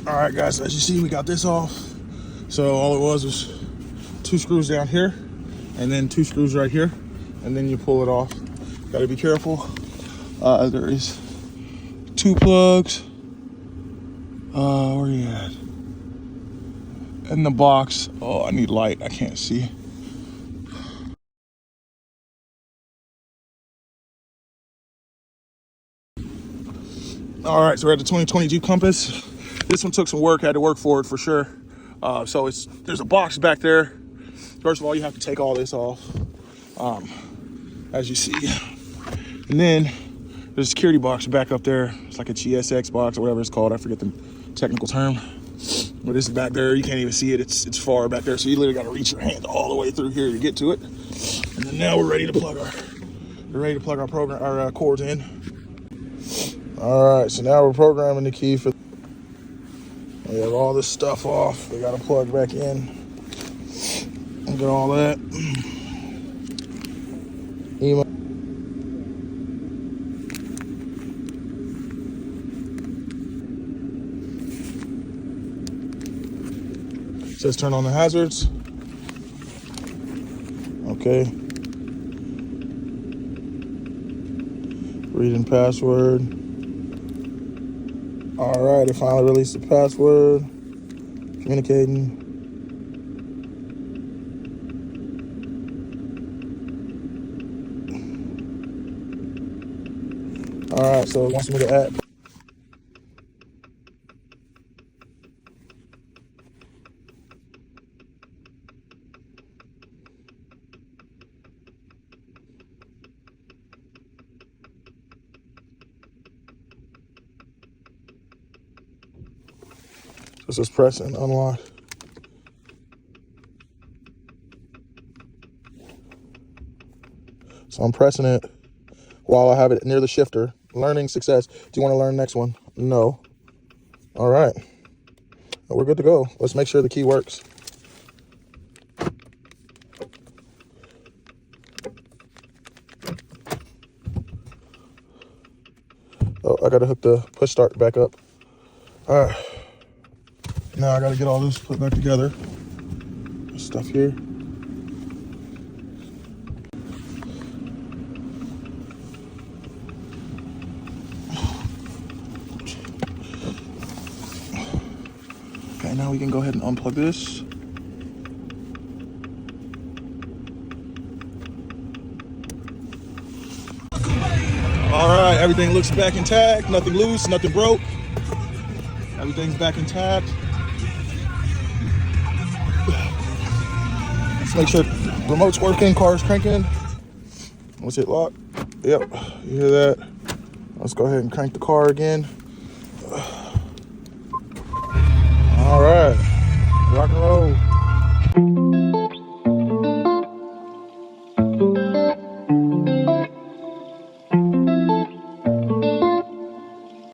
All right, guys, as you see, we got this off. So all it was 2 screws down here and then 2 screws right here, and then you pull it off. Got to be careful. There is 2 plugs. Where you at? In the box. Oh, I need light. I can't see. All right, so we're at the 2020 Jeep Compass. This one took some work. Had to work for it for sure. So there's a box back there. First of all, you have to take all this off, as you see. And then there's a security box back up there. It's like a GSX box or whatever it's called. I forget the technical term. But this is back there. You can't even see it. It's far back there. So you literally got to reach your hand all the way through here to get to it. And then now we're ready to plug our program, our cords in. All right, so now we're programming the key for. We have all this stuff off. We got to plug back in and get all that. Email. Says turn on the hazards. Okay. Reading password. All right, it finally released the password. Communicating. All right, so it wants me to add. This is press and unlock. So I'm pressing it while I have it near the shifter. Learning success. Do you want to learn next one? No. All right. Well, we're good to go. Let's make sure the key works. Oh, I got to hook the push start back up. All right. Now I got to get all this put back together. This stuff here. Okay, now we can go ahead and unplug this. All right, everything looks back intact. Nothing loose, nothing broke. Everything's back intact. Let's make sure remote's working, car's cranking. Let's hit lock. Yep, you hear that? Let's go ahead and crank the car again. All right, rock and roll.